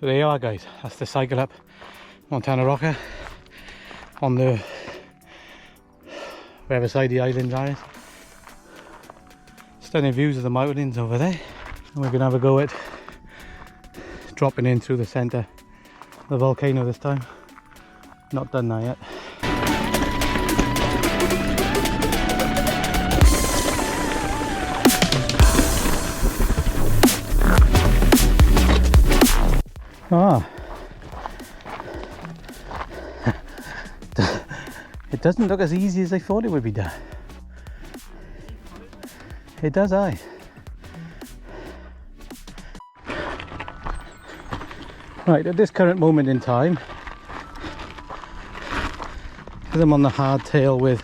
So there you are, guys. That's the cycle up Montana Roja on the wherever side the islands are. Stunning views of the mountains over there. And we're gonna have a go at dropping in through the centre of the volcano this time. Not done that yet. Ah, it doesn't look as easy as I thought it would be done. It does, aye. Right, at this current moment in time, because I'm on the hardtail with,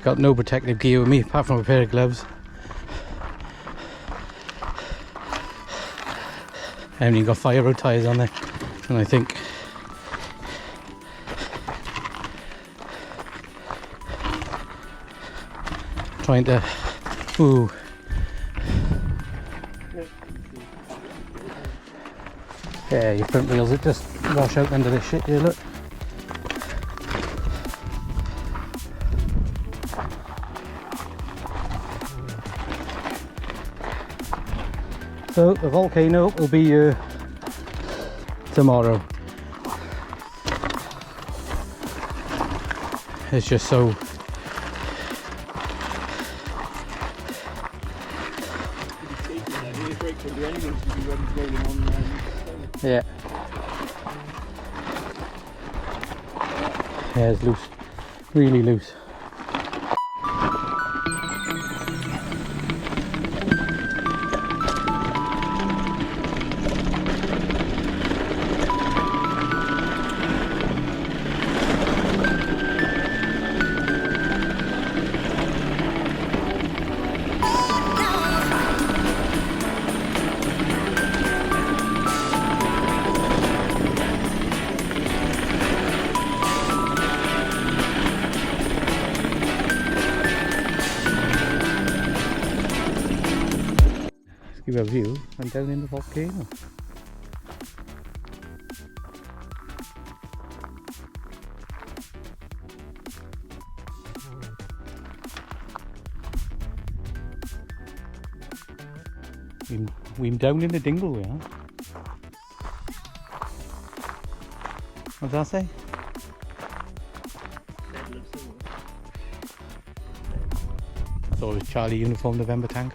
got no protective gear with me apart from a pair of gloves. I haven't even got fire road tyres on there, and I think trying to yeah, your front wheels, it just wash out under this shit here, look. So the volcano will be here tomorrow. It's just so yeah, it's loose, really loose. Give you a view and down in the volcano. We're down in the dingle, we are. What did I say? I thought it was Charlie Uniform November Tank.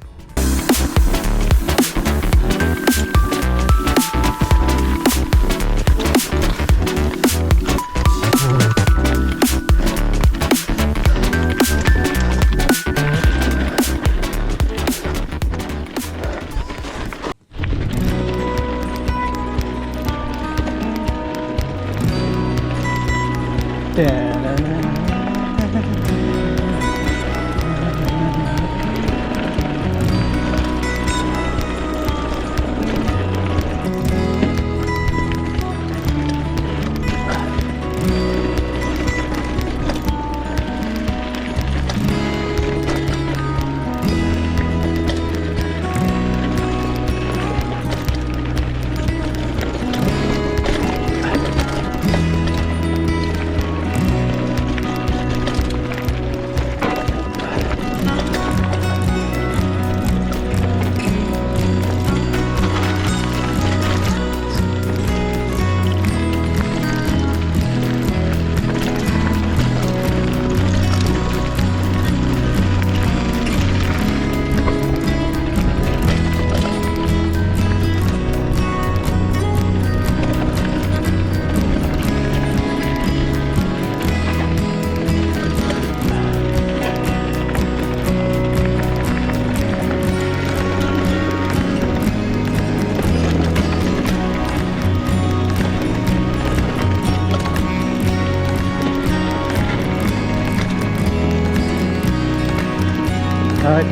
Alright,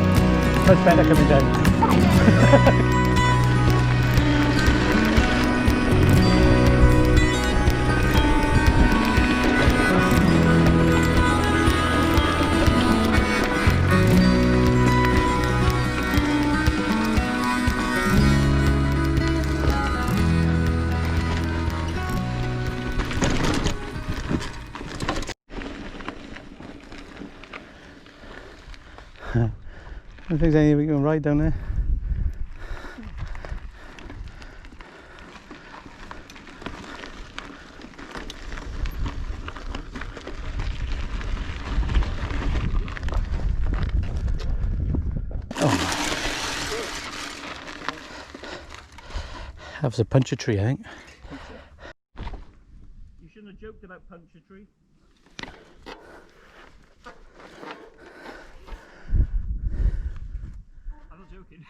much better coming down. I don't think there's anything we can ride down there. That was a puncture tree, I think. You shouldn't have joked about puncture tree. I'm not joking.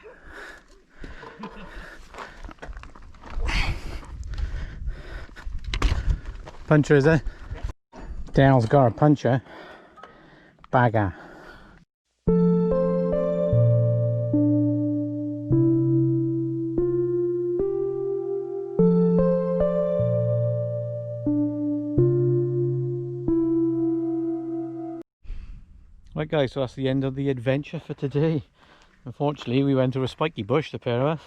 Puncher, is it? Dale's got a puncher. Bagger. Right guys, so that's the end of the adventure for today. Unfortunately we went to a spiky bush, the pair of us.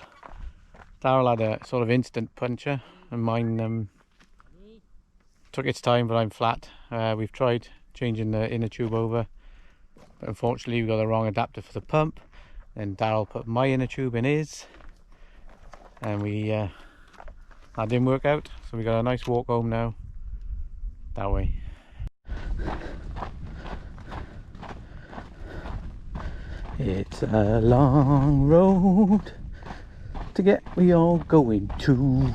Daryl had a sort of instant puncher and mine took its time, but I'm flat. We've tried changing the inner tube over, but unfortunately we got the wrong adapter for the pump. Then Daryl put my inner tube in his, and that didn't work out, so we got a nice walk home now that way. It's a long road to get we all going to.